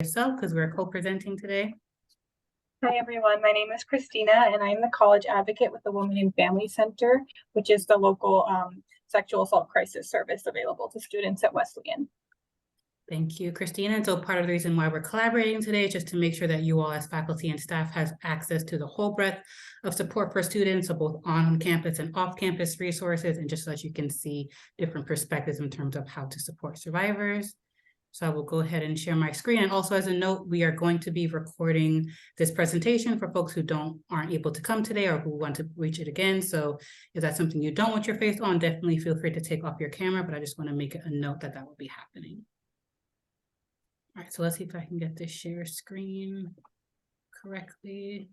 yourself because we're co-presenting today. Hi, everyone. My name is Christina, and I'm the college advocate with the Women and Family Center, which is the local sexual assault crisis service available to students at Wesleyan. Thank you, Christina. And so part of the reason why we're collaborating today is just to make sure that you all as faculty and staff have access to the whole breadth of support for students, so both on-campus and off-campus resources, and just so that you can see different perspectives in terms of how to support survivors. So I will go ahead and share my screen. And also as a note, we are going to be recording this presentation for folks who aren't able to come today or who want to reach it again. So if that's something you don't want your face on, definitely feel free to take off your camera, but I just want to make it a note that that will be happening. All right, so let's see if I can get this share screen correctly.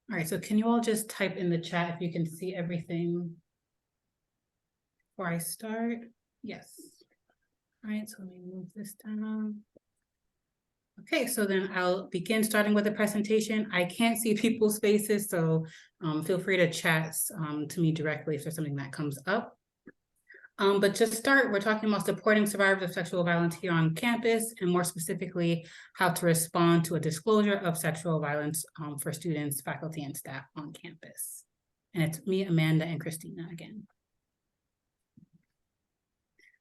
All right, so can you all just type in the chat if you can see everything before I start? Yes. All right, so let me move this down. Okay, so then I'll begin starting with the presentation. I can't see people's faces, so feel free to chat to me directly if there's something that comes up. But to start, we're talking about supporting survivors of sexual violence here on campus, and more specifically, how to respond to a disclosure of sexual violence for students, faculty, and staff on campus. And it's me, Amanda, and Christina again.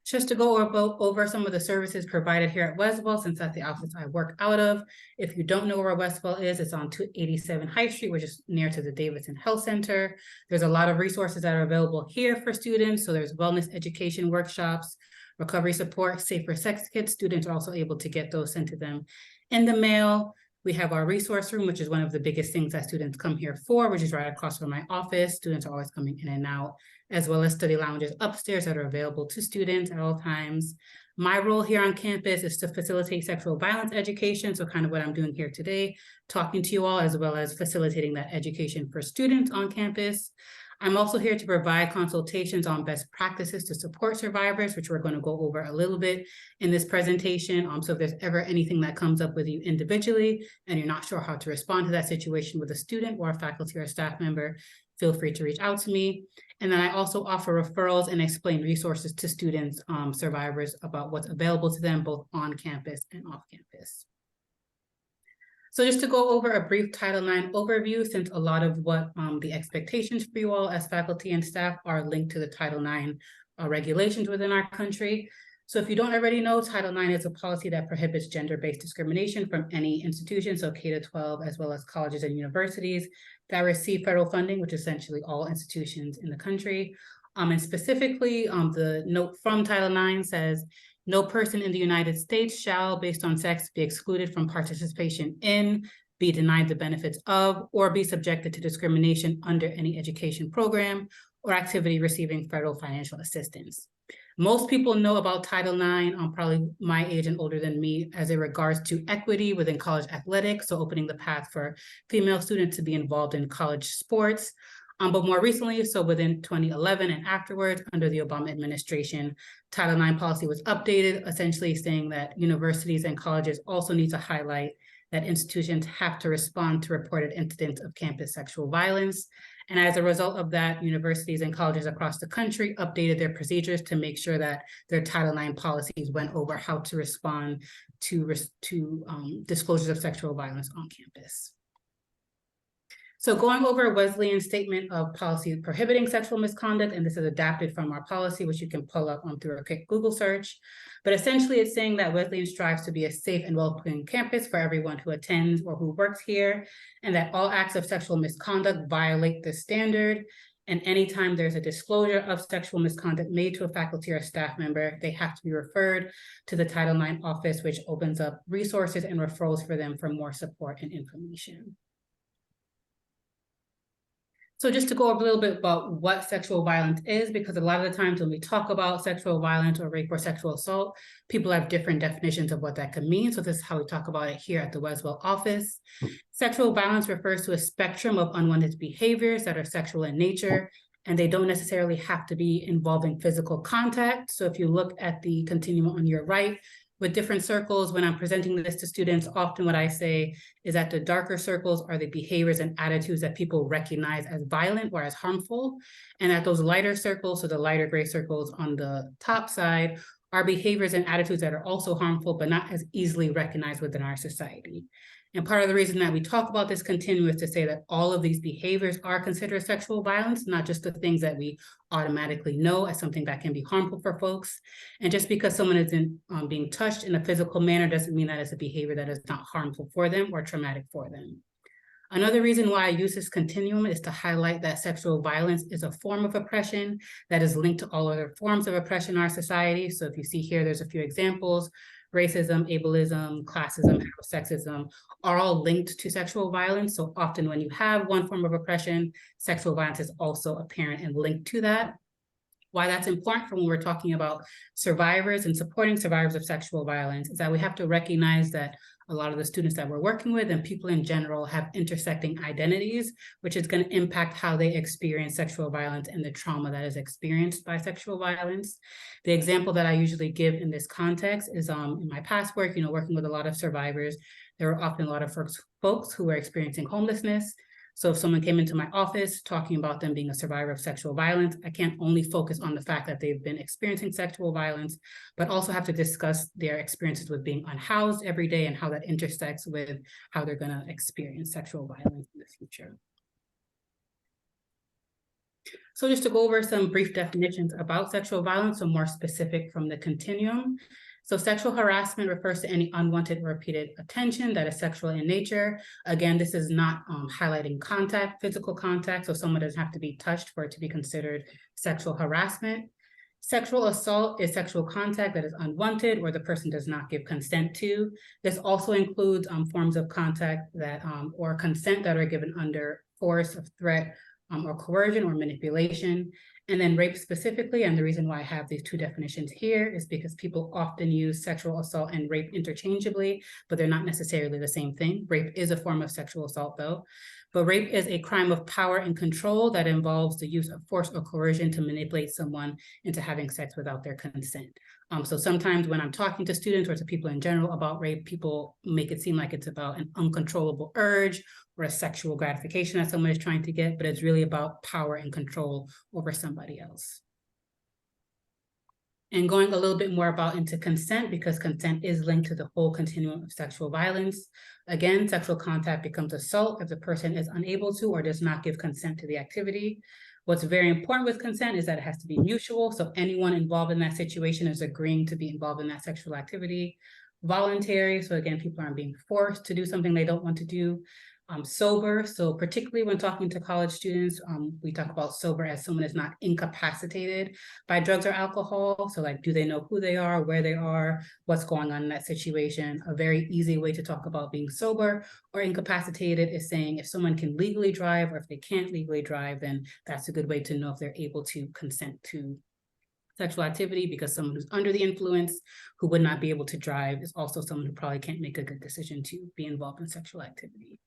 Just to go over some of the services provided here at Wesleyan, since that's the office I work out of. If you don't know where Wesleyan is, it's on 287 High Street, which is near to the Davidson Health Center. There's a lot of resources that are available here for students. So there's wellness education workshops, recovery support, safer sex kits. Students are also able to get those sent to them in the mail. We have our resource room, which is one of the biggest things that students come here for, which is right across from my office. Students are always coming in and out, as well as study lounges upstairs that are available to students at all times. My role here on campus is to facilitate sexual violence education, so kind of what I'm doing here today, talking to you all, as well as facilitating that education for students on campus. I'm also here to provide consultations on best practices to support survivors, which we're going to go over a little bit in this presentation. So if there's ever anything that comes up with you individually and you're not sure how to respond to that situation with a student or a faculty or staff member, feel free to reach out to me. And then I also offer referrals and explain resources to students, survivors, about what's available to them both on campus and off campus. So just to go over a brief Title IX overview, since a lot of what the expectations for you all as faculty and staff are linked to the Title IX regulations within our country. So if you don't already know, Title IX is a policy that prohibits gender-based discrimination from any institution, so K-12, as well as colleges and universities that receive federal funding, which is essentially all institutions in the country. And specifically, the note from Title IX says, no person in the United States shall, based on sex, be excluded from participation in, be denied the benefits of, or be subjected to discrimination under any education program or activity receiving federal financial assistance. Most people know about Title IX, probably my age and older than me, as it regards to equity within college athletics, so opening the path for female students to be involved in college sports. But more recently, so within 2011 and afterwards, under the Obama administration, Title IX policy was updated, essentially saying that universities and colleges also need to highlight that institutions have to respond to reported incidents of campus sexual violence. And as a result of that, universities and colleges across the country updated their procedures to make sure that their Title IX policies went over how to respond to disclosures of sexual violence on campus. So going over Wesleyan's statement of policy prohibiting sexual misconduct, and this is adapted from our policy, which you can pull up through a quick Google search. But essentially it's saying that Wesleyan strives to be a safe and welcoming campus for everyone who attends or who works here, and that all acts of sexual misconduct violate this standard. And anytime there's a disclosure of sexual misconduct made to a faculty or staff member, they have to be referred to the Title IX office, which opens up resources and referrals for them for more support and information. So just to go over a little bit about what sexual violence is, because a lot of the times when we talk about sexual violence or rape or sexual assault, people have different definitions of what that could mean. So this is how we talk about it here at the Wesleyan office. Sexual violence refers to a spectrum of unwanted behaviors that are sexual in nature, and they don't necessarily have to be involving physical contact. So if you look at the continuum on your right, With different circles, when I'm presenting this to students, often what I say is that the darker circles are the behaviors and attitudes that people recognize as violent or as harmful, and that those lighter circles, so the lighter gray circles on the top side, are behaviors and attitudes that are also harmful, but not as easily recognized within our society. And part of the reason that we talk about this continuum is to say that all of these behaviors are considered sexual violence, not just the things that we automatically know as something that can be harmful for folks. And just because someone isn't being touched in a physical manner doesn't mean that it's a behavior that is not harmful for them or traumatic for them. Another reason why I use this continuum is to highlight that sexual violence is a form of oppression that is linked to all other forms of oppression in our society. So if you see here, there's a few examples. Racism, ableism, classism, sexism are all linked to sexual violence. So often when you have one form of oppression, sexual violence is also apparent and linked to that. Why that's important for when we're talking about survivors and supporting survivors of sexual violence is that we have to recognize that a lot of the students that we're working with and people in general have intersecting identities, which is going to impact how they experience sexual violence and the trauma that is experienced by sexual violence. The example that I usually give in this context is in my past work, working with a lot of survivors, there were often a lot of folks who were experiencing homelessness. So if someone came into my office talking about them being a survivor of sexual violence, I can't only focus on the fact that they've been experiencing sexual violence, but also have to discuss their experiences with being unhoused every day and how that intersects with how they're going to experience sexual violence in the future. So just to go over some brief definitions about sexual violence, so more specific from the continuum. So sexual harassment refers to any unwanted or repeated attention that is sexual in nature. Again, this is not highlighting contact, physical contact, so someone doesn't have to be touched for it to be considered sexual harassment. Sexual assault is sexual contact that is unwanted or the person does not give consent to. This also includes forms of contact that or consent that are given under force of threat or coercion or manipulation. And then rape specifically, and the reason why I have these two definitions here is because people often use sexual assault and rape interchangeably, but they're not necessarily the same thing. Rape is a form of sexual assault though. But rape is a crime of power and control that involves the use of force or coercion to manipulate someone into having sex without their consent. So sometimes when I'm talking to students or to people in general about rape, people make it seem like it's about an uncontrollable urge or a sexual gratification that someone is trying to get, but it's really about power and control over somebody else. And going a little bit more into consent, because consent is linked to the whole continuum of sexual violence. Again, sexual contact becomes assault if the person is unable to or does not give consent to the activity. What's very important with consent is that it has to be mutual. So anyone involved in that situation is agreeing to be involved in that sexual activity. Voluntary, so again, people aren't being forced to do something they don't want to do. Sober, so particularly when talking to college students, we talk about sober as someone is not incapacitated by drugs or alcohol. So like, do they know who they are, where they are, what's going on in that situation? A very easy way to talk about being sober or incapacitated is saying if someone can legally drive or if they can't legally drive, then that's a good way to know if they're able to consent to sexual activity, because someone who's under the influence who would not be able to drive is also someone who probably can't make a good decision to be involved in sexual activity.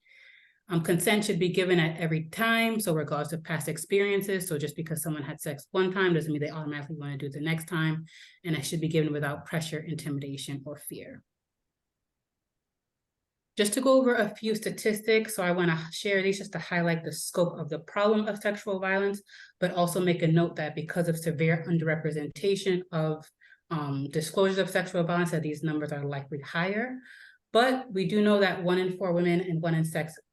Consent should be given at every time, so regardless of past experiences. So just because someone had sex one time doesn't mean they automatically want to do it the next time, and it should be given without pressure, intimidation, or fear. Just to go over a few statistics, so I want to share these just to highlight the scope of the problem of sexual violence, but also make a note that because of severe underrepresentation of disclosures of sexual violence, that these numbers are likely higher. But we do know that 1 in 4 women and 1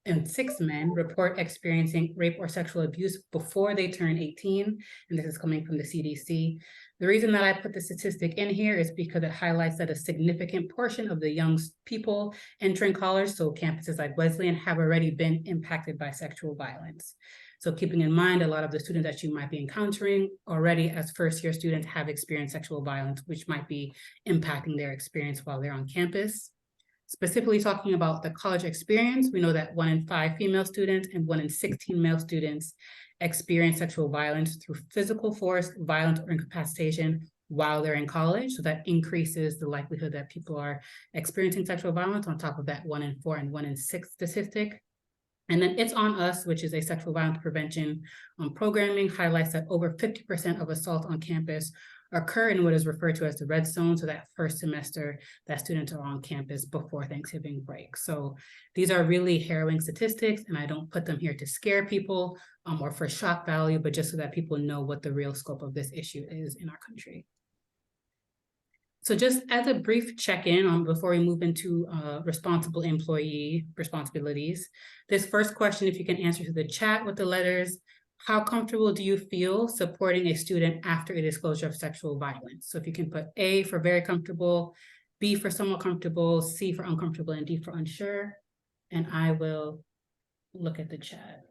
in 6 men report experiencing rape or sexual abuse before they turn 18, and this is coming from the CDC. The reason that I put the statistic in here is because it highlights that a significant portion of the young people entering college, so campuses like Wesleyan, have already been impacted by sexual violence. So keeping in mind, a lot of the students that you might be encountering already as first-year students have experienced sexual violence, which might be impacting their experience while they're on campus. Specifically talking about the college experience, we know that 1 in 5 female students and 1 in 16 male students experience sexual violence through physical force, violence, or incapacitation while they're in college. So that increases the likelihood that people are experiencing sexual violence on top of that 1 in 4 and 1 in 6 statistic. And then It's On Us, which is a sexual violence prevention programming, highlights that over 50% of assaults on campus occur in what is referred to as the red zone. So that first semester that students are on campus before Thanksgiving break. So these are really harrowing statistics, and I don't put them here to scare people or for shock value, but just so that people know what the real scope of this issue is in our country. So just as a brief check-in before we move into responsible employee responsibilities, this first question, if you can answer to the chat with the letters, how comfortable do you feel supporting a student after a disclosure of sexual violence? So if you can put A for very comfortable, B for somewhat comfortable, C for uncomfortable, and D for unsure, and I will look at the chat.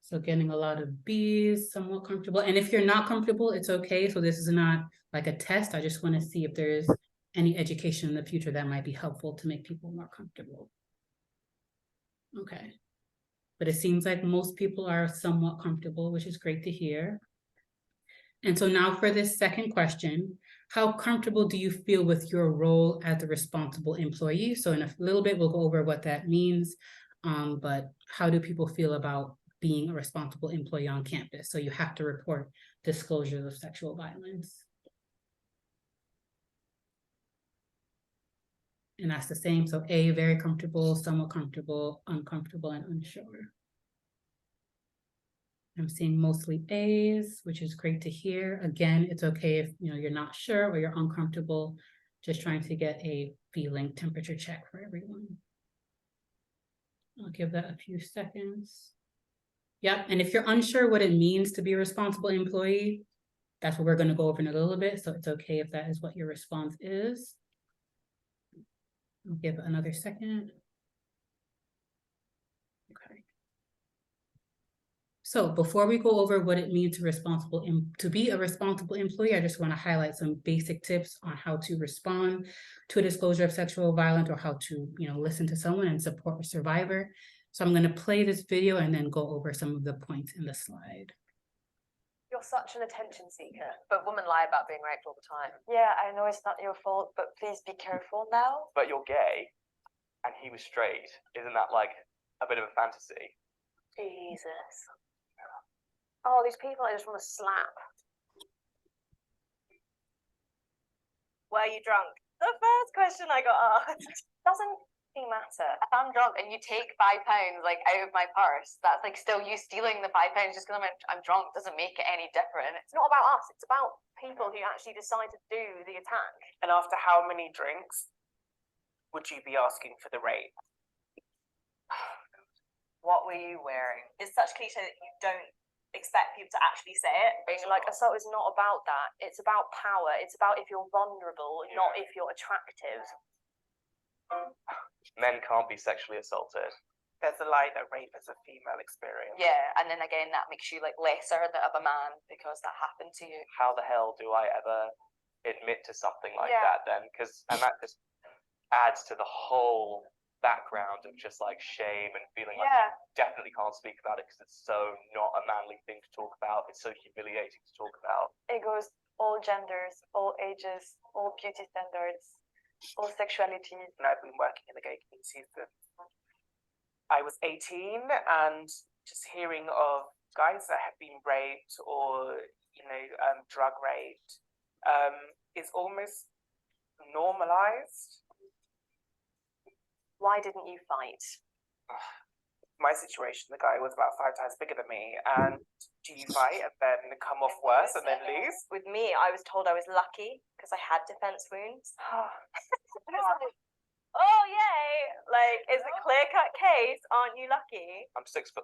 So getting a lot of B's, somewhat comfortable. And if you're not comfortable, it's okay. So this is not like a test. I just want to see if there's any education in the future that might be helpful to make people more comfortable. Okay. But it seems like most people are somewhat comfortable, which is great to hear. And so now for this second question, how comfortable do you feel with your role as a responsible employee? So in a little bit, we'll go over what that means. But how do people feel about being a responsible employee on campus? So you have to report disclosures of sexual violence. And that's the same. So A, very comfortable, somewhat comfortable, uncomfortable, and unsure. I'm seeing mostly A's, which is great to hear. Again, it's okay if you're not sure or you're uncomfortable, just trying to get a feeling temperature check for everyone. I'll give that a few seconds. Yep, and if you're unsure what it means to be a responsible employee, that's what we're going to go over in a little bit. So it's okay if that is what your response is. I'll give it another second. Okay. So before we go over what it means to be a responsible employee, I just want to highlight some basic tips on how to respond to a disclosure of sexual violence, or how to listen to someone and support a survivor. So I'm going to play this video and then go over some of the points in the slide. You're such an attention seeker, but women lie about being raped all the time. Yeah, I know it's not your fault, but please be careful now. But you're gay, and he was straight. Isn't that like a bit of a fantasy? Jesus. Oh, these people I just want to slap. Were you drunk? The first question I got asked. Doesn't matter. If I'm drunk and you take £5 like out of my purse, that's like still you stealing the £5 just because I'm drunk doesn't make it any different. It's not about us, it's about people who actually decide to do the attack. And after how many drinks would you be asking for the rape? What were you wearing? It's such cliche that you don't expect people to actually say it. You're like, assault is not about that. It's about power. It's about if you're vulnerable, not if you're attractive. Men can't be sexually assaulted. There's a lie that rape is a female experience. Yeah, and then again, that makes you like lesser of a man because that happened to you. How the hell do I ever admit to something like Yeah. that then? And that just adds to the whole background of just like shame and feeling like Yeah. you definitely can't speak about it because it's so not a manly thing to talk about. It's so humiliating to talk about. It goes all genders, all ages, all beauty standards, all sexualities. And I've been working in the gay community since I was 18, and just hearing of guys that have been raped or drug raped is almost normalized. Why didn't you fight? My situation, the guy was about 5 times bigger than me, and do you fight and then come off worse and then lose? With me, I was told I was lucky because I had defense wounds. Oh, yay! Like, it's a clear-cut case. Aren't you lucky? I'm 6'4".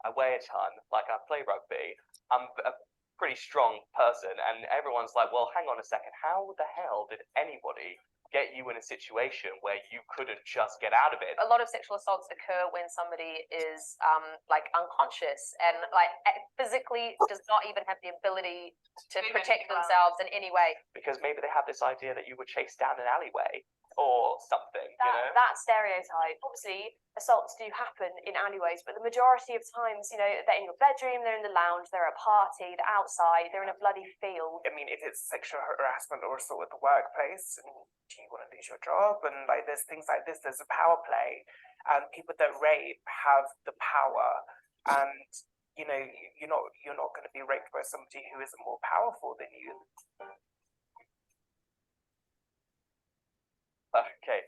I weigh a ton. Like, I play rugby. I'm a pretty strong person, and everyone's like, well, hang on a second. How the hell did anybody get you in a situation where you couldn't just get out of it? A lot of sexual assaults occur when somebody is like unconscious and like physically does not even have the ability to protect themselves in any way. Because maybe they have this idea that you were chased down an alleyway or something, That stereotype. Obviously, assaults do happen in alleyways, but the majority of times, they're in your bedroom, they're in the lounge, they're at a party, they're outside, they're in a bloody field. I mean, if it's sexual harassment or assault at the workplace, and do you want to lose your job? And like, there's things like this. There's a power play, and people that rape have the power, and you know, you're not going to be raped by somebody who isn't more powerful than you. Okay.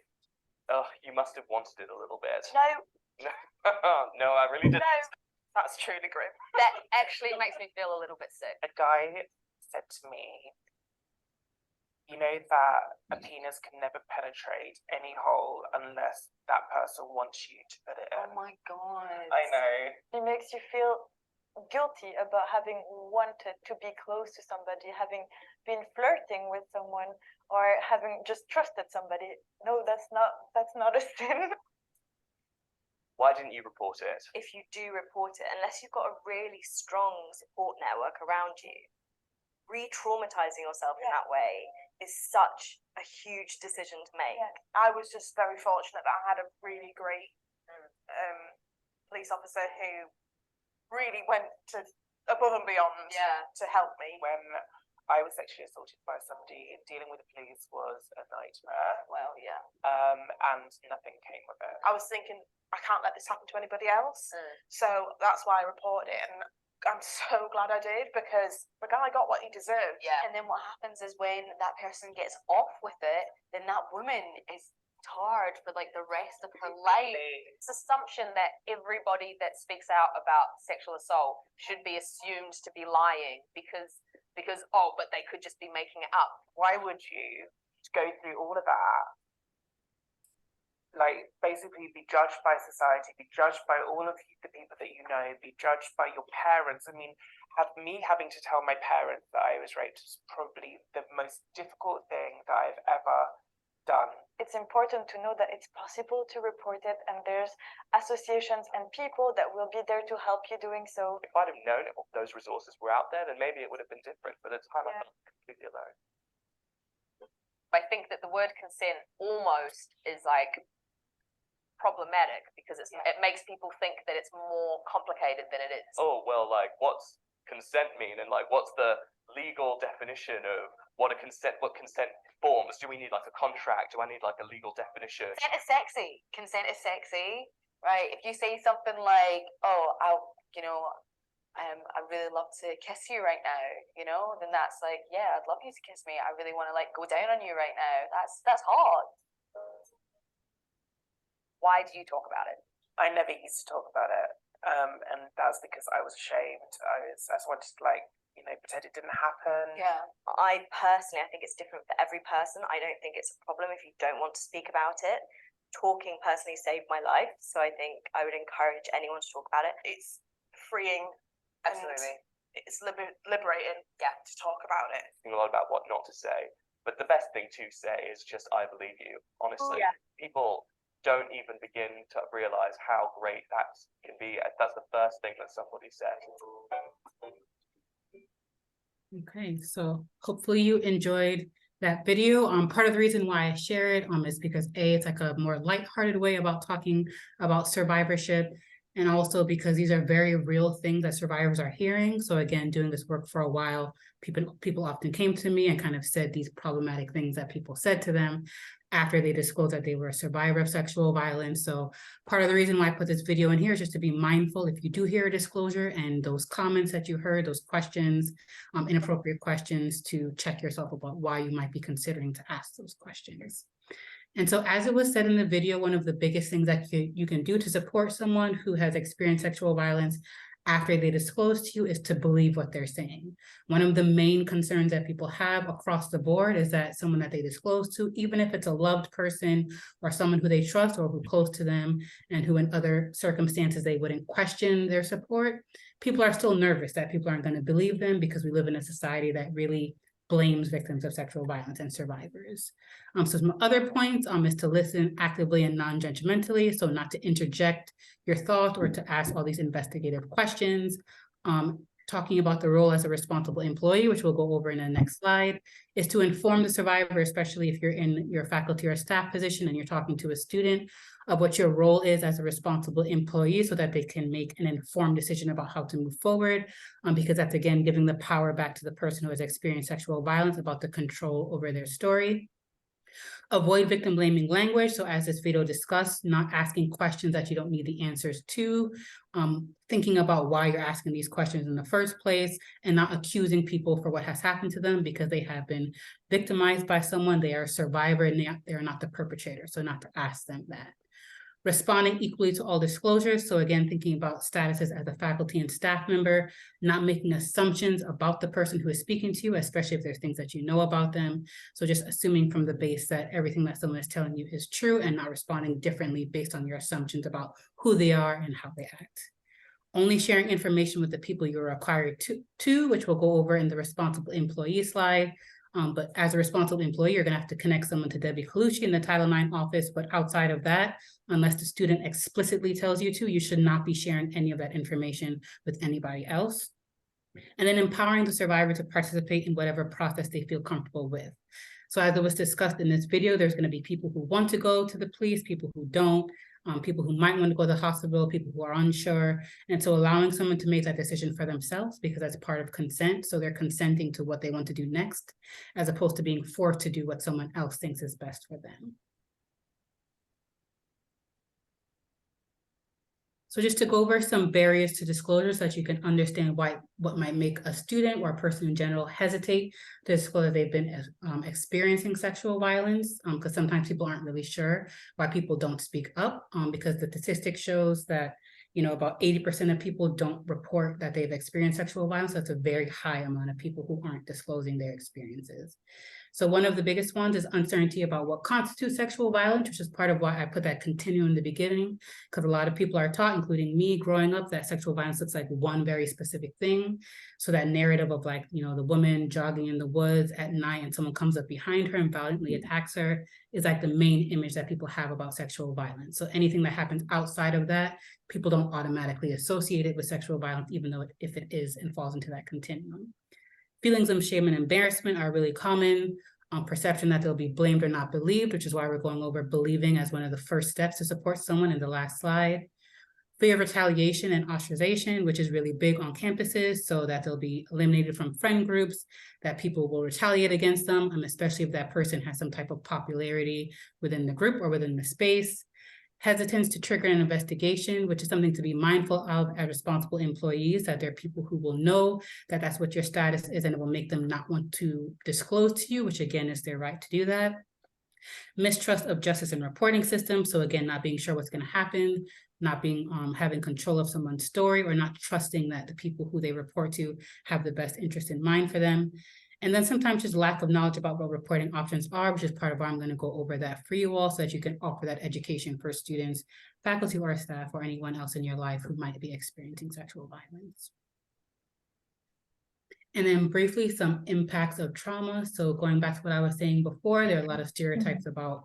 Oh, you must have wanted it a little bit. No, No, I really didn't. no, That's truly grim. that actually makes me feel a little bit sick. A guy said to me, you know that a penis can never penetrate any hole unless that person wants you to put it in. Oh my god. I know. It makes you feel guilty about having wanted to be close to somebody, having been flirting with someone, or having just trusted somebody. No, that's not a sin. Why didn't you report it? If you do report it, unless you've got a really strong support network around you, re-traumatizing yourself in that way is such a huge decision to make. Yeah. I was just very fortunate that I had a really great police officer who really went to above and beyond to help me. When I was sexually assaulted by somebody, dealing with the police was a nightmare. Well, yeah. And nothing came of it. I was thinking, I can't let this happen to anybody else. So that's why I reported it, and I'm so glad I did, because the guy got what he deserved. Yeah. And then what happens is when that person gets off with it, then that woman is tarred for like the rest of her life. This assumption that everybody that speaks out about sexual assault should be assumed to be lying because oh, but they could just be making it up. Why would you go through all of that? Like, basically be judged by society, be judged by all of the people that you know, be judged by your parents. I mean, me having to tell my parents that I was raped is probably the most difficult thing that I've ever done. It's important to know that it's possible to report it, and there's associations and people that will be there to help you doing so. If I'd have known those resources were out there, then maybe it would have been different. But at the time, I felt completely alone. I think that the word consent almost is like problematic because it makes people think that it's more complicated than it is. Oh, well, like, what's consent mean? And like, what's the legal definition of what consent forms? Do we need like a contract? Do I need like a legal definition? Consent is sexy. Consent is sexy, right? If you say something like, "Oh, I really love to kiss you right now," then that's like, yeah, I'd love you to kiss me. I really want to like go down on you right now. That's hard. Why do you talk about it? I never used to talk about it, and that's because I was ashamed. I just wanted to pretend it didn't happen. Yeah. I think it's different for every person. I don't think it's a problem if you don't want to speak about it. Talking personally saved my life, so I think I would encourage anyone to talk about it. It's freeing. Absolutely. And it's liberating to talk about it. Think a lot about what not to say, but the best thing to say is just "I believe you." Honestly, people don't even begin to realize how great that can be. That's the first thing that somebody said. Okay, so hopefully you enjoyed that video. Part of the reason why I share it is because it's like a more lighthearted way about talking about survivorship, and also because these are very real things that survivors are hearing. So again, doing this work for a while, people often came to me and kind of said these problematic things that people said to them after they disclosed that they were a survivor of sexual violence. So part of the reason why I put this video in here is just to be mindful if you do hear a disclosure and those comments that you heard, those questions, inappropriate questions, to check yourself about why you might be considering to ask those questions. And so as it was said in the video, one of the biggest things that you can do to support someone who has experienced sexual violence after they disclose to you is to believe what they're saying. One of the main concerns that people have across the board is that someone that they disclose to, even if it's a loved person or someone who they trust or who's close to them and who in other circumstances they wouldn't question their support, people are still nervous that people aren't going to believe them because we live in a society that really blames victims of sexual violence and survivors. So some other points is to listen actively and non-judgmentally, so not to interject your thoughts or to ask all these investigative questions. Talking about the role as a responsible employee, which we'll go over in the next slide, is to inform the survivor, especially if you're in your faculty or staff position and you're talking to a student, of what your role is as a responsible employee so that they can make an informed decision about how to move forward, because that's, again, giving the power back to the person who has experienced sexual violence about the control over their story. Avoid victim blaming language. So as this video discussed, not asking questions that you don't need the answers to, thinking about why you're asking these questions in the first place, and not accusing people for what has happened to them because they have been victimized by someone. They are a survivor and they are not the perpetrator. So not to ask them that. Responding equally to all disclosures. So again, thinking about statuses as a faculty and staff member, not making assumptions about the person who is speaking to you, especially if there's things that you know about them. So just assuming from the base that everything that someone is telling you is true and not responding differently based on your assumptions about who they are and how they act. Only sharing information with the people you're required to, which we'll go over in the responsible employee slide. But as a responsible employee, you're going to have to connect someone to Debbie Colucci in the Title IX office. But outside of that, unless the student explicitly tells you to, you should not be sharing any of that information with anybody else. And then empowering the survivor to participate in whatever process they feel comfortable with. So as it was discussed in this video, there's going to be people who want to go to the police, people who don't, people who might want to go to the hospital, people who are unsure. And so allowing someone to make that decision for themselves, because that's part of consent. So they're consenting to what they want to do next, as opposed to being forced to do what someone else thinks is best for them. So just to go over some barriers to disclosure so that you can understand what might make a student or a person in general hesitate to disclose that they've been experiencing sexual violence, because sometimes people aren't really sure why people don't speak up, because the statistic shows that about 80% of people don't report that they've experienced sexual violence. That's a very high amount of people who aren't disclosing their experiences. So one of the biggest ones is uncertainty about what constitutes sexual violence, which is part of why I put that continuum in the beginning, because a lot of people are taught, including me growing up, that sexual violence looks like one very specific thing. So that narrative of like, the woman jogging in the woods at night and someone comes up behind her and violently attacks her is like the main image that people have about sexual violence. So anything that happens outside of that, people don't automatically associate it with sexual violence, even though if it is and falls into that continuum. Feelings of shame and embarrassment are really common. Perception that they'll be blamed or not believed, which is why we're going over believing as one of the first steps to support someone in the last slide. Fear of retaliation and ostracization, which is really big on campuses, so that they'll be eliminated from friend groups, that people will retaliate against them, especially if that person has some type of popularity within the group or within the space. Hesitance to trigger an investigation, which is something to be mindful of as responsible employees, that there are people who will know that that's what your status is and it will make them not want to disclose to you, which again is their right to do that. Mistrust of justice and reporting systems. So again, not being sure what's going to happen, not being having control of someone's story, or not trusting that the people who they report to have the best interest in mind for them. And then sometimes just lack of knowledge about what reporting options are, which is part of why I'm going to go over that for you all so that you can offer that education for students, faculty or staff, or anyone else in your life who might be experiencing sexual violence. And then briefly, some impacts of trauma. So going back to what I was saying before, there are a lot of stereotypes about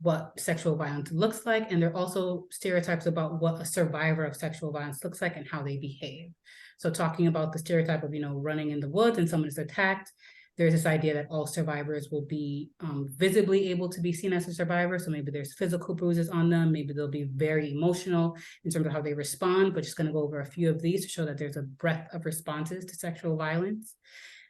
what sexual violence looks like. And there are also stereotypes about what a survivor of sexual violence looks like and how they behave. So talking about the stereotype of, running in the woods and someone is attacked, there's this idea that all survivors will be visibly able to be seen as a survivor. So maybe there's physical bruises on them. Maybe they'll be very emotional in terms of how they respond, but just going to go over a few of these to show that there's a breadth of responses to sexual violence.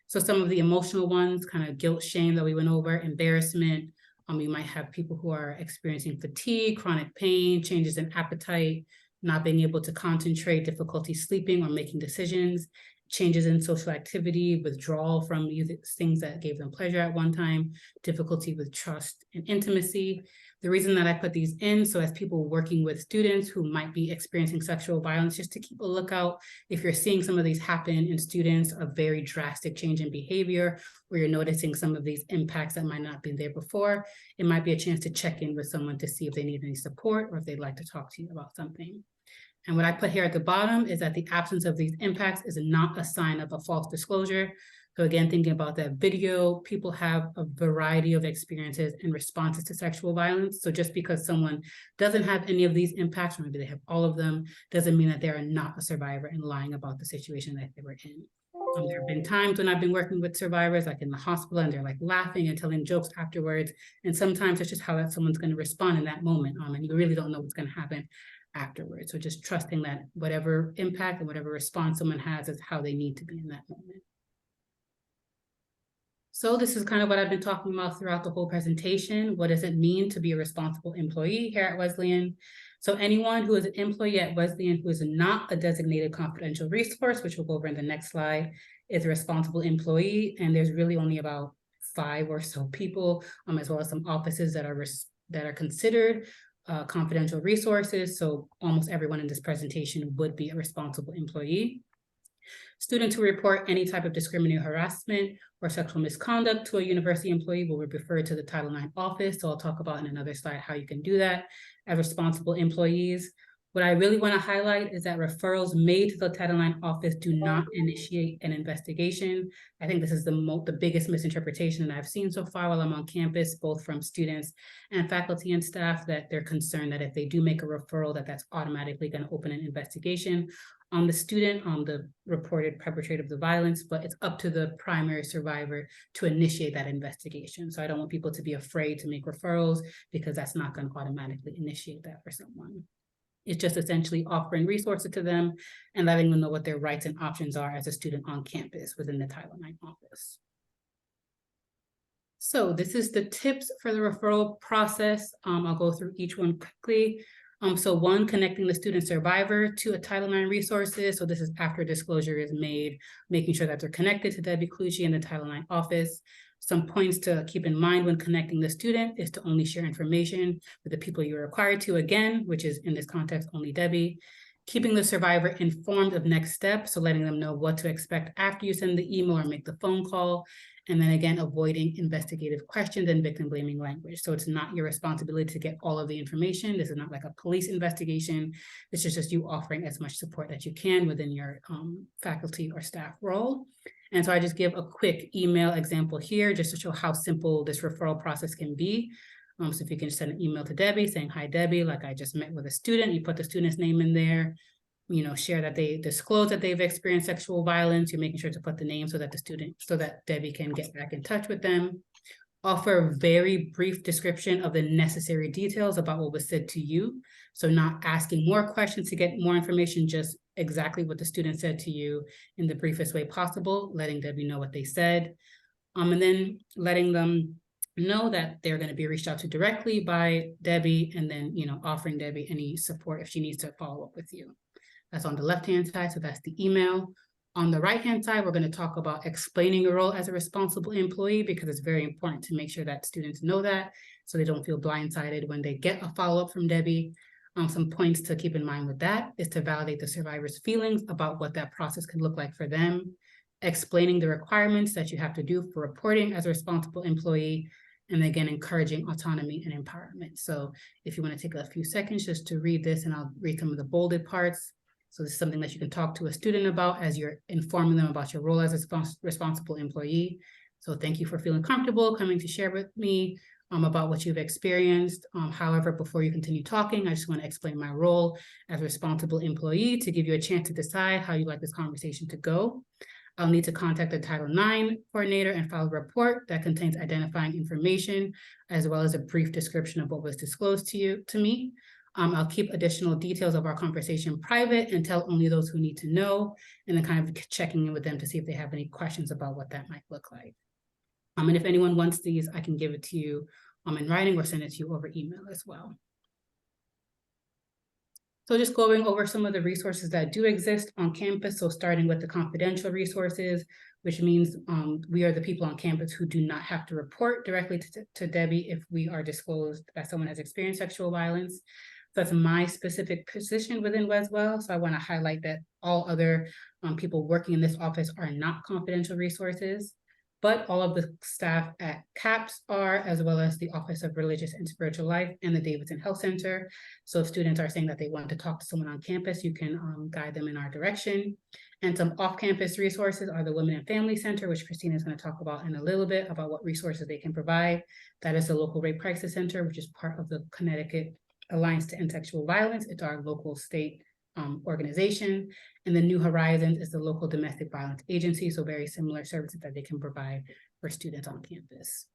So some of the emotional ones, kind of guilt, shame that we went over, embarrassment. You might have people who are experiencing fatigue, chronic pain, changes in appetite, not being able to concentrate, difficulty sleeping or making decisions, changes in social activity, withdrawal from things that gave them pleasure at one time, difficulty with trust and intimacy. The reason that I put these in, so as people working with students who might be experiencing sexual violence, just to keep a lookout if you're seeing some of these happen in students, a very drastic change in behavior, or you're noticing some of these impacts that might not have been there before, it might be a chance to check in with someone to see if they need any support or if they'd like to talk to you about something. And what I put here at the bottom is that the absence of these impacts is not a sign of a false disclosure. So again, thinking about that video, people have a variety of experiences and responses to sexual violence. So just because someone doesn't have any of these impacts, or maybe they have all of them, doesn't mean that they are not a survivor and lying about the situation that they were in. There have been times when I've been working with survivors, like in the hospital, and they're like laughing and telling jokes afterwards. And sometimes it's just how that someone's going to respond in that moment. And you really don't know what's going to happen afterwards. So just trusting that whatever impact and whatever response someone has is how they need to be in that moment. So this is kind of what I've been talking about throughout the whole presentation. What does it mean to be a responsible employee here at Wesleyan? So anyone who is an employee at Wesleyan who is not a designated confidential resource, which we'll go over in the next slide, is a responsible employee. And there's really only about 5 or so people, as well as some offices that are considered confidential resources. So almost everyone in this presentation would be a responsible employee. Students who report any type of discriminating harassment or sexual misconduct to a university employee will be referred to the Title IX office. So I'll talk about in another slide how you can do that as responsible employees. What I really want to highlight is that referrals made to the Title IX office do not initiate an investigation. I think this is the biggest misinterpretation that I've seen so far while I'm on campus, both from students and faculty and staff, that they're concerned that if they do make a referral, that's automatically going to open an investigation on the student, on the reported perpetrator of the violence, but it's up to the primary survivor to initiate that investigation. So I don't want people to be afraid to make referrals because that's not going to automatically initiate that for someone. It's just essentially offering resources to them and letting them know what their rights and options are as a student on campus within the Title IX office. So this is the tips for the referral process. I'll go through each one quickly. So 1, connecting the student survivor to a Title IX resources. So this is after disclosure is made, making sure that they're connected to Debbie Clucci in the Title IX office. Some points to keep in mind when connecting the student is to only share information with the people you're required to, again, which is in this context, only Debbie. Keeping the survivor informed of next steps, so letting them know what to expect after you send the email or make the phone call. And then again, avoiding investigative questions and victim blaming language. So it's not your responsibility to get all of the information. This is not like a police investigation. This is just you offering as much support that you can within your faculty or staff role. And so I just give a quick email example here just to show how simple this referral process can be. So if you can send an email to Debbie saying, hi, Debbie, like I just met with a student, you put the student's name in there, share that they disclose that they've experienced sexual violence. You're making sure to put the name so that Debbie can get back in touch with them. Offer a very brief description of the necessary details about what was said to you. So not asking more questions to get more information, just exactly what the student said to you in the briefest way possible, letting Debbie know what they said. And then letting them know that they're going to be reached out to directly by Debbie, and then, offering Debbie any support if she needs to follow up with you. That's on the left-hand side, so that's the email. On the right-hand side, we're going to talk about explaining your role as a responsible employee, because it's very important to make sure that students know that so they don't feel blindsided when they get a follow-up from Debbie. Some points to keep in mind with that is to validate the survivor's feelings about what that process can look like for them, explaining the requirements that you have to do for reporting as a responsible employee, and again, encouraging autonomy and empowerment. So if you want to take a few seconds just to read this, and I'll read some of the bolded parts. So this is something that you can talk to a student about as you're informing them about your role as a responsible employee. So thank you for feeling comfortable coming to share with me about what you've experienced. However, before you continue talking, I just want to explain my role as a responsible employee to give you a chance to decide how you'd like this conversation to go. I'll need to contact the Title IX coordinator and file a report that contains identifying information, as well as a brief description of what was disclosed to me. I'll keep additional details of our conversation private and tell only those who need to know, and then kind of checking in with them to see if they have any questions about what that might look like. And if anyone wants these, I can give it to you in writing or send it to you over email as well. So just going over some of the resources that do exist on campus. So starting with the confidential resources, which means we are the people on campus who do not have to report directly to Debbie if we are disclosed that someone has experienced sexual violence. So that's my specific position within Weswell. So I want to highlight that all other people working in this office are not confidential resources, but all of the staff at CAPS are, as well as the Office of Religious and Spiritual Life and the Davidson Health Center. So if students are saying that they want to talk to someone on campus, you can guide them in our direction. And some off-campus resources are the Women and Family Center, which Christina is going to talk about in a little bit about what resources they can provide. That is the local Rape Crisis Center, which is part of the Connecticut Alliance to End Sexual Violence. It's our local state organization. And the New Horizons is the local domestic violence agency. So very similar services that they can provide for students on campus.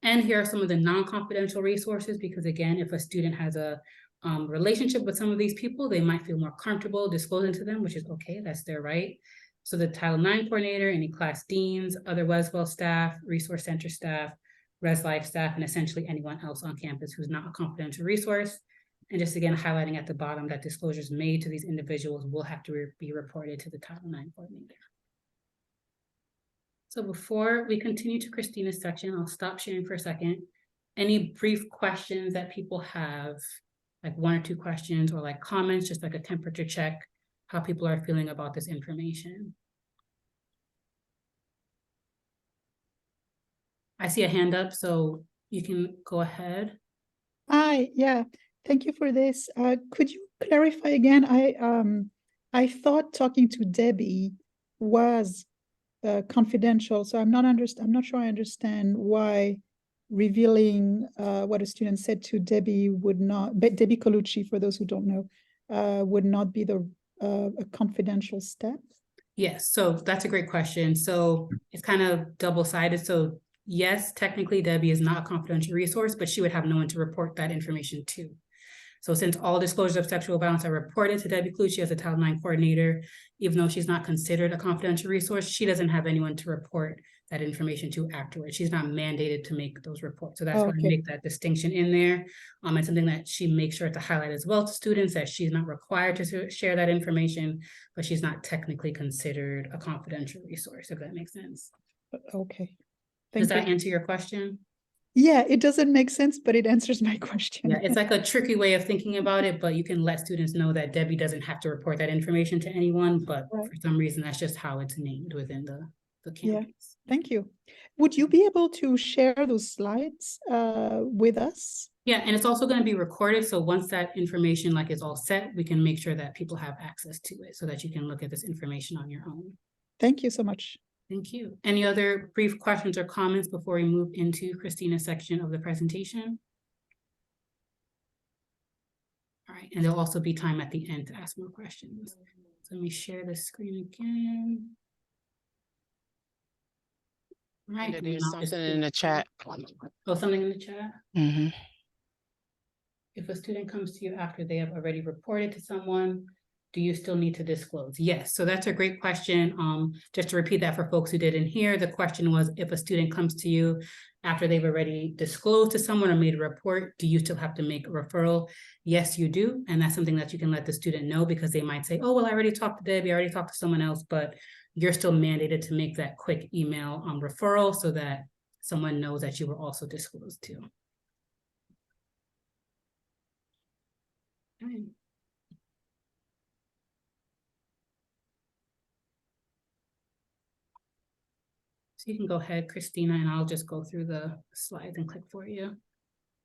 And here are some of the non-confidential resources, because again, if a student has a relationship with some of these people, they might feel more comfortable disclosing to them, which is okay, that's their right. So the Title IX coordinator, any class deans, other Weswell staff, resource center staff, Res Life staff, and essentially anyone else on campus who's not a confidential resource. And just again, highlighting at the bottom that disclosures made to these individuals will have to be reported to the Title IX coordinator. So before we continue to Christina's section, I'll stop sharing for a second. Any brief questions that people have, like 1 or 2 questions, or like comments, just like a temperature check, how people are feeling about this information. I see a hand up, so you can go ahead. Hi, yeah, thank you for this. Could you clarify again? I thought talking to Debbie was confidential, so I'm not sure I understand why revealing what a student said to Debbie would not, but Debbie Colucci, for those who don't know, would not be a confidential step. Yes, so that's a great question. So it's kind of double-sided. So yes, technically Debbie is not a confidential resource, but she would have no one to report that information to. So since all disclosures of sexual violence are reported to Debbie Colucci as a Title IX coordinator, even though she's not considered a confidential resource, she doesn't have anyone to report that information to afterwards. She's not mandated to make those reports. So that's why I make that distinction in there. And something that she makes sure to highlight as well to students, that she's not required to share that information, but she's not technically considered a confidential resource, if that makes sense. Okay. Does that answer your question? Yeah, it doesn't make sense, but it answers my question. Yeah, it's like a tricky way of thinking about it, but you can let students know that Debbie doesn't have to report that information to anyone, but for some reason, that's just how it's named within the campus. Yeah, thank you. Would you be able to share those slides with us? Yeah, and it's also going to be recorded. So once that information is all set, we can make sure that people have access to it so that you can look at this information on your own. Thank you so much. Thank you. Any other brief questions or comments before we move into Christina's section of the presentation? All right, and there'll also be time at the end to ask more questions. So let me share the screen again. All right. There's something in the chat. Oh, something in the chat? Mm-hmm. If a student comes to you after they have already reported to someone, do you still need to disclose? Yes, so that's a great question. Just to repeat that for folks who didn't hear, the question was, if a student comes to you after they've already disclosed to someone or made a report, do you still have to make a referral? Yes, you do. And that's something that you can let the student know, because they might say, oh, well, I already talked to Debbie, I already talked to someone else, but you're still mandated to make that quick email referral so that someone knows that you were also disclosed to. Okay. So you can go ahead, Christina, and I'll just go through the slides and click for you.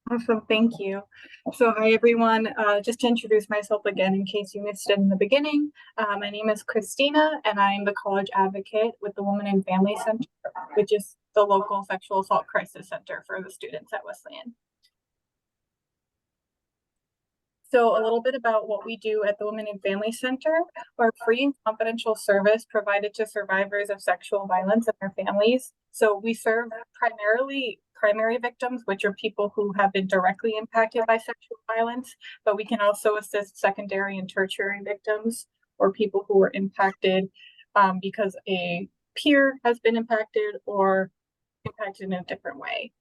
Awesome, thank you. So hi everyone, just to introduce myself again in case you missed it in the beginning. My name is Christina and I'm the college advocate with the Women and Family Center, which is the local sexual assault crisis center for the students at Wesleyan. So a little bit about what we do at the Women and Family Center. We're a free and confidential service provided to survivors of sexual violence and their families. So we serve primarily primary victims, which are people who have been directly impacted by sexual violence, but we can also assist secondary and tertiary victims, or people who were impacted because a peer has been impacted or impacted in a different way.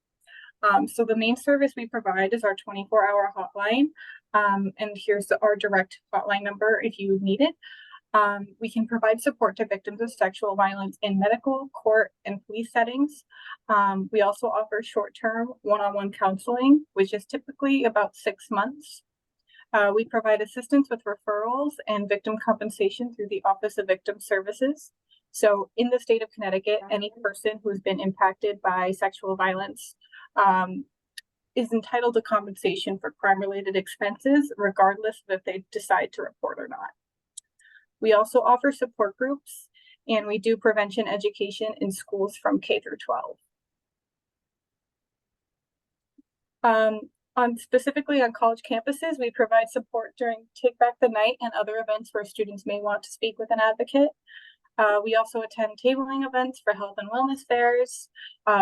So the main service we provide is our 24-hour hotline. And here's our direct hotline number if you need it. We can provide support to victims of sexual violence in medical, court, and police settings. We also offer short-term one-on-one counseling, which is typically about 6 months. We provide assistance with referrals and victim compensation through the Office of Victim Services. So in the state of Connecticut, any person who's been impacted by sexual violence is entitled to compensation for crime-related expenses, regardless of if they decide to report or not. We also offer support groups, and we do prevention education in schools from K through 12. Specifically on college campuses, we provide support during Take Back the Night and other events where students may want to speak with an advocate. We also attend tabling events for health and wellness fairs.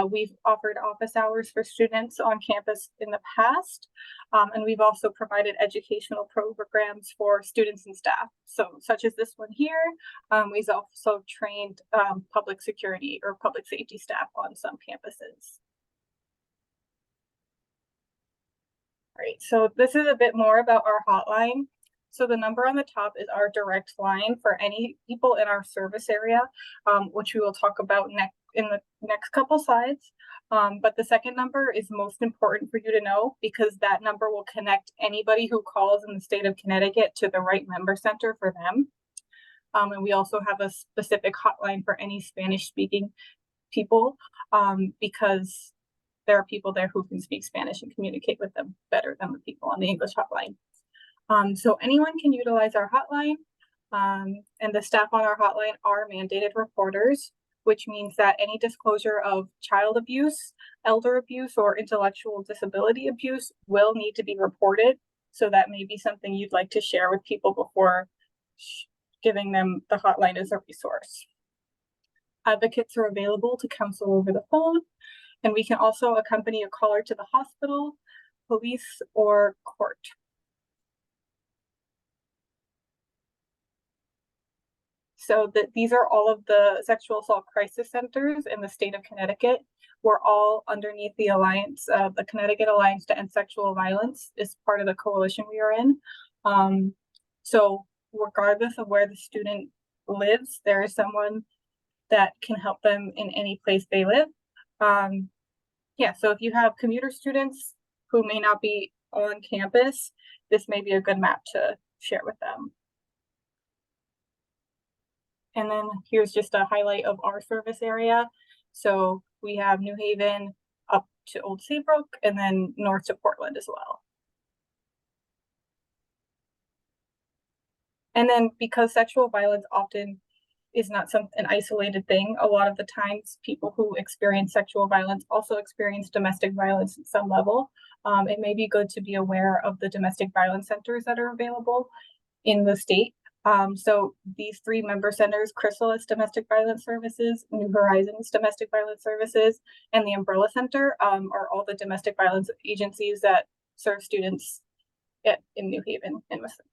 We've offered office hours for students on campus in the past. And we've also provided educational programs for students and staff. So such as this one here, we've also trained public security or public safety staff on some campuses. All right, so this is a bit more about our hotline. So the number on the top is our direct line for any people in our service area, which we will talk about in the next couple slides. But the second number is most important for you to know because that number will connect anybody who calls in the state of Connecticut to the right member center for them. And we also have a specific hotline for any Spanish speaking people because there are people there who can speak Spanish and communicate with them better than the people on the English hotline. So anyone can utilize our hotline, and the staff on our hotline are mandated reporters, which means that any disclosure of child abuse, elder abuse, or intellectual disability abuse will need to be reported. So that may be something you'd like to share with people before giving them the hotline as a resource. Advocates are available to counsel over the phone, and we can also accompany a caller to the hospital, police, or court. So these are all of the sexual assault crisis centers in the state of Connecticut. We're all underneath the Alliance, the Connecticut Alliance to End Sexual Violence is part of the coalition we are in. So regardless of where the student lives, there is someone that can help them in any place they live. Yeah, so if you have commuter students who may not be on campus, this may be a good map to share with them. And then here's just a highlight of our service area. So we have New Haven up to Old Saybrook and then north to Portland as well. And then because sexual violence often is not an isolated thing, a lot of the times people who experience sexual violence also experience domestic violence at some level. It may be good to be aware of the domestic violence centers that are available in the state. So these 3 member centers, Chrysalis Domestic Violence Services, New Horizons Domestic Violence Services, and the Umbrella Center are all the domestic violence agencies that serve students in New Haven and Wesleyan.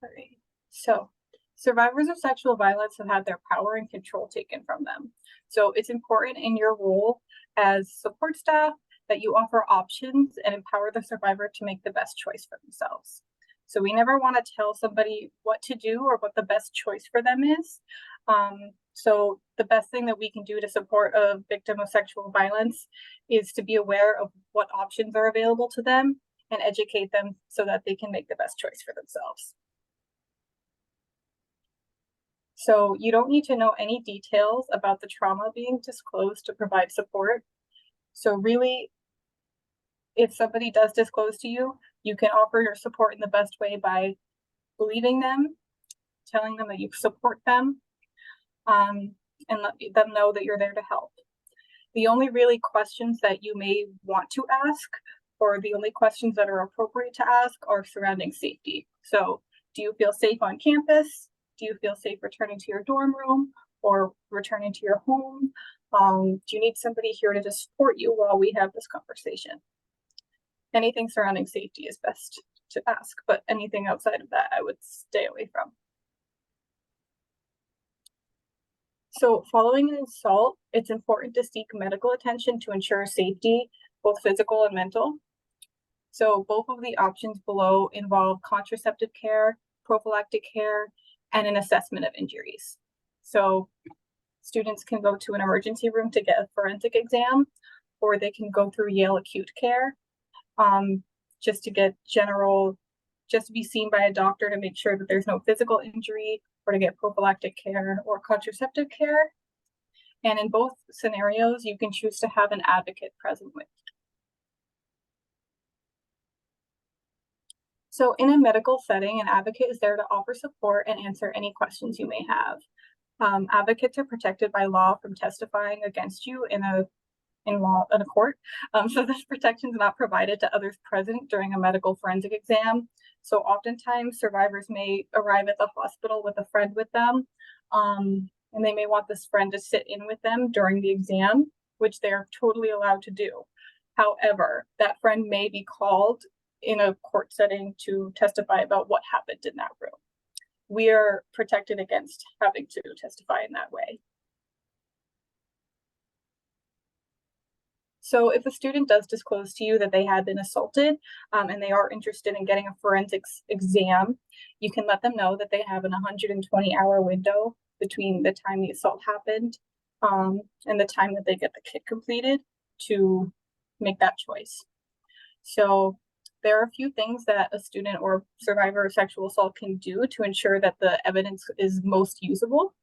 All right. So survivors of sexual violence have had their power and control taken from them. So it's important in your role as support staff that you offer options and empower the survivor to make the best choice for themselves. So we never want to tell somebody what to do or what the best choice for them is. So the best thing that we can do to support a victim of sexual violence is to be aware of what options are available to them and educate them so that they can make the best choice for themselves. So you don't need to know any details about the trauma being disclosed to provide support. So really, if somebody does disclose to you, you can offer your support in the best way by believing them, telling them that you support them, and let them know that you're there to help. The only really questions that you may want to ask, or the only questions that are appropriate to ask, are surrounding safety. So do you feel safe on campus? Do you feel safe returning to your dorm room or returning to your home? Do you need somebody here to just support you while we have this conversation? Anything surrounding safety is best to ask, but anything outside of that, I would stay away from. So following an assault, it's important to seek medical attention to ensure safety, both physical and mental. So both of the options below involve contraceptive care, prophylactic care, and an assessment of injuries. So students can go to an emergency room to get a forensic exam, or they can go through Yale Acute Care just to get just to be seen by a doctor to make sure that there's no physical injury, or to get prophylactic care or contraceptive care. And in both scenarios, you can choose to have an advocate present with you. So in a medical setting, an advocate is there to offer support and answer any questions you may have. Advocates are protected by law from testifying against you in a court. So this protection is not provided to others present during a medical forensic exam. So oftentimes survivors may arrive at the hospital with a friend with them, and they may want this friend to sit in with them during the exam, which they're totally allowed to do. However, that friend may be called in a court setting to testify about what happened in that room. We are protected against having to testify in that way. So if a student does disclose to you that they have been assaulted and they are interested in getting a forensics exam, you can let them know that they have an 120-hour window between the time the assault happened and the time that they get the kit completed to make that choice. So there are a few things that a student or survivor of sexual assault can do to ensure that the evidence is most usable.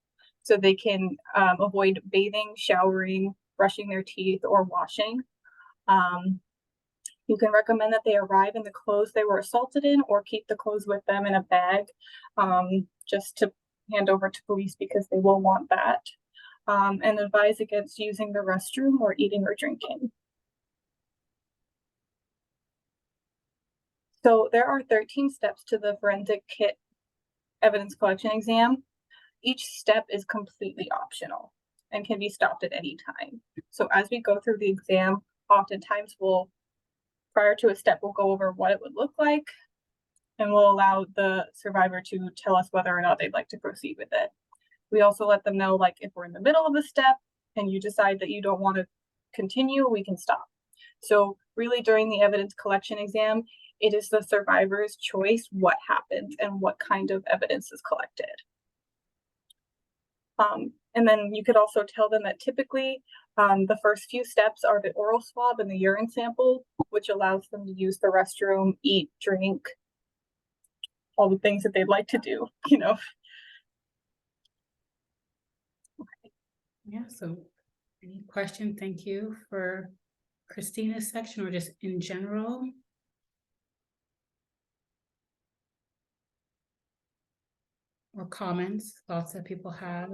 So they can avoid bathing, showering, brushing their teeth, or washing. You can recommend that they arrive in the clothes they were assaulted in, or keep the clothes with them in a bag just to hand over to police because they will want that. And advise against using the restroom or eating or drinking. So there are 13 steps to the forensic kit evidence collection exam. Each step is completely optional and can be stopped at any time. So as we go through the exam, oftentimes prior to a step, we'll go over what it would look like, and we'll allow the survivor to tell us whether or not they'd like to proceed with it. We also let them know, like, if we're in the middle of a step and you decide that you don't want to continue, we can stop. So really during the evidence collection exam, it is the survivor's choice what happens and what kind of evidence is collected. And then you could also tell them that typically the first few steps are the oral swab and the urine sample, which allows them to use the restroom, eat, drink, all the things that they'd like to do, you know. Okay. Yeah, so any question? Thank you for Christina's section, or just in general. Or comments, thoughts that people have.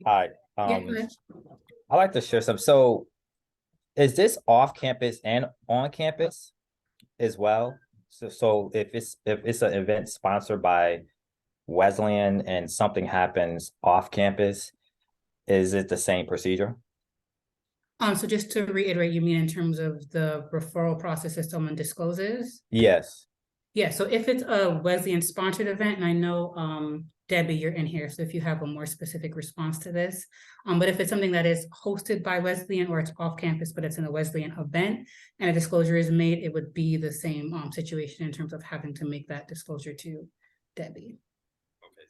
Hi. Yeah, go ahead. I like to share some. So is this off campus and on campus as well? So if it's an event sponsored by Wesleyan and something happens off campus, is it the same procedure? So just to reiterate, you mean in terms of the referral process if someone discloses? Yes. Yeah, so if it's a Wesleyan sponsored event, and I know Debbie, you're in here, so if you have a more specific response to this. But if it's something that is hosted by Wesleyan or it's off campus, but it's in a Wesleyan event and a disclosure is made, it would be the same situation in terms of having to make that disclosure to Debbie. Okay,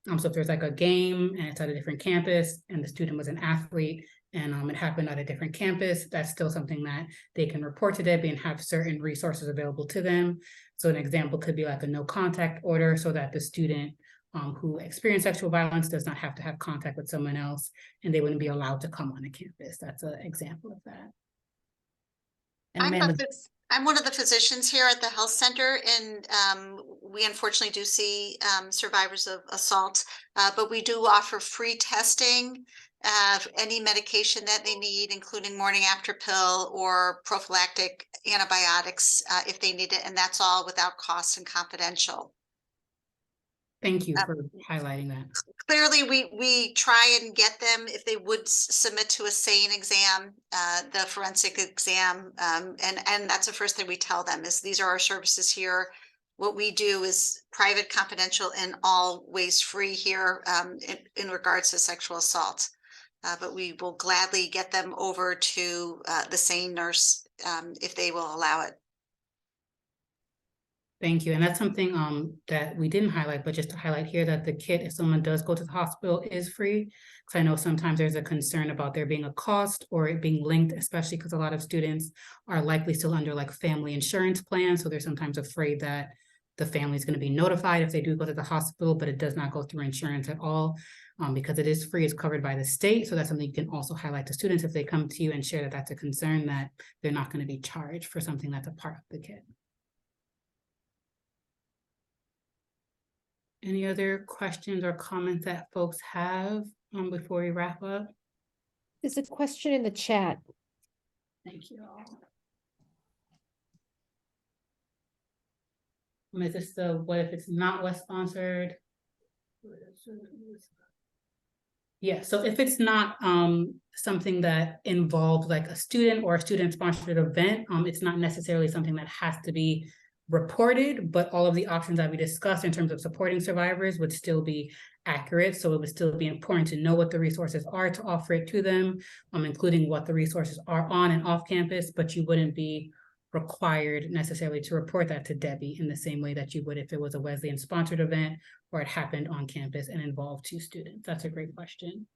thank you. So if there's like a game and it's at a different campus and the student was an athlete and it happened at a different campus, that's still something that they can report to Debbie and have certain resources available to them. So an example could be like a no contact order so that the student who experienced sexual violence does not have to have contact with someone else and they wouldn't be allowed to come on a campus. That's an example of that. And I'm one of the physicians here at the health center, and we unfortunately do see survivors of assault, but we do offer free testing of any medication that they need, including morning after pill or prophylactic antibiotics if they need it, and that's all without cost and confidential. Thank you for highlighting that. Clearly, we try and get them, if they would submit to a SANE exam, the forensic exam, and that's the first thing we tell them is these are our services here. What we do is private, confidential, and always free here in regards to sexual assault. But we will gladly get them over to the SANE nurse if they will allow it. Thank you. And that's something that we didn't highlight, but just to highlight here that the kit, if someone does go to the hospital, is free. Because I know sometimes there's a concern about there being a cost or it being linked, especially because a lot of students are likely still under like family insurance plans. So they're sometimes afraid that the family is going to be notified if they do go to the hospital, but it does not go through insurance at all because it is free, it's covered by the state. So that's something you can also highlight to students if they come to you and share that that's a concern, that they're not going to be charged for something that's a part of the kit. Any other questions or comments that folks have? before we wrap up? There's a question in the chat. Thank you all. Is this the, what if it's not West sponsored? Yeah, so if it's not something that involves like a student or a student sponsored event, it's not necessarily something that has to be reported, but all of the options that we discussed in terms of supporting survivors would still be accurate. So it would still be important to know what the resources are to offer it to them, including what the resources are on and off campus, but you wouldn't be required necessarily to report that to Debbie in the same way that you would if it was a Wesleyan sponsored event or it happened on campus and involved 2 students. That's a great question.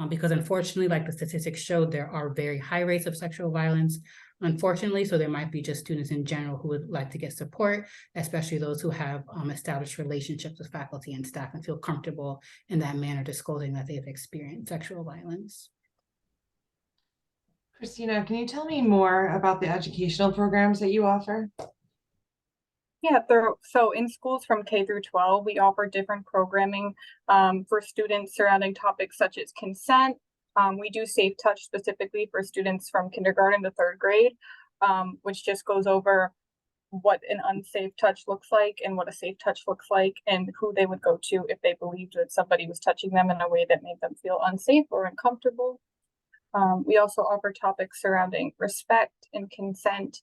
Because unfortunately, like the statistics showed, there are very high rates of sexual violence, unfortunately. So there might be just students in general who would like to get support, especially those who have established relationships with faculty and staff and feel comfortable in that manner disclosing that they've experienced sexual violence. Christina, can you tell me more about the educational programs that you offer? Yeah, so in schools from K through 12, we offer different programming for students surrounding topics such as consent. We do Safe Touch specifically for students from kindergarten to 3rd grade, which just goes over what an unsafe touch looks like and what a safe touch looks like and who they would go to if they believed that somebody was touching them in a way that made them feel unsafe or uncomfortable. We also offer topics surrounding respect and consent,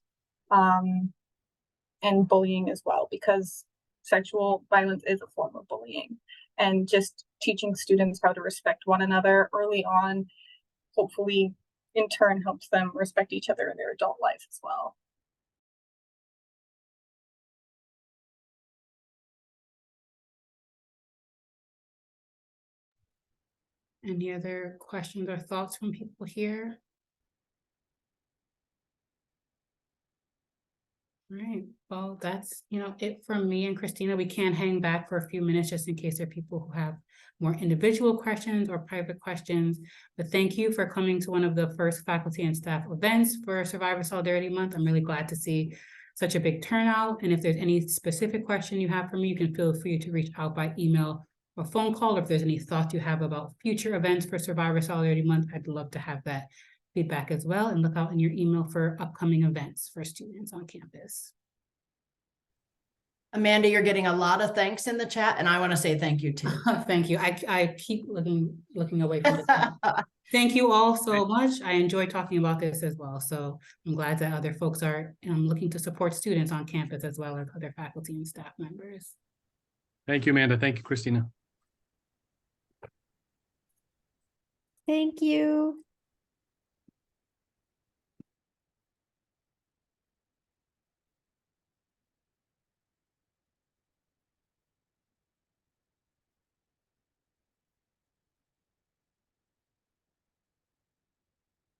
and bullying as well, because sexual violence is a form of bullying. And just teaching students how to respect one another early on, hopefully in turn helps them respect each other in their adult life as well. Any other questions or thoughts from people here? All right, well, that's, it from me and Christina. We can hang back for a few minutes just in case there are people who have more individual questions or private questions. But thank you for coming to one of the first faculty and staff events for Survivor Solidarity Month. I'm really glad to see such a big turnout. And if there's any specific question you have for me, you can feel free to reach out by email or phone call. Or if there's any thoughts you have about future events for Survivor Solidarity Month, I'd love to have that feedback as well, and look out in your email for upcoming events for students on campus. Amanda, you're getting a lot of thanks in the chat, and I want to say thank you too. Thank you. I keep looking away from this. Thank you all so much. I enjoy talking about this as well. So I'm glad that other folks are looking to support students on campus as well as other faculty and staff members. Thank you, Amanda. Thank you, Christina. Thank you.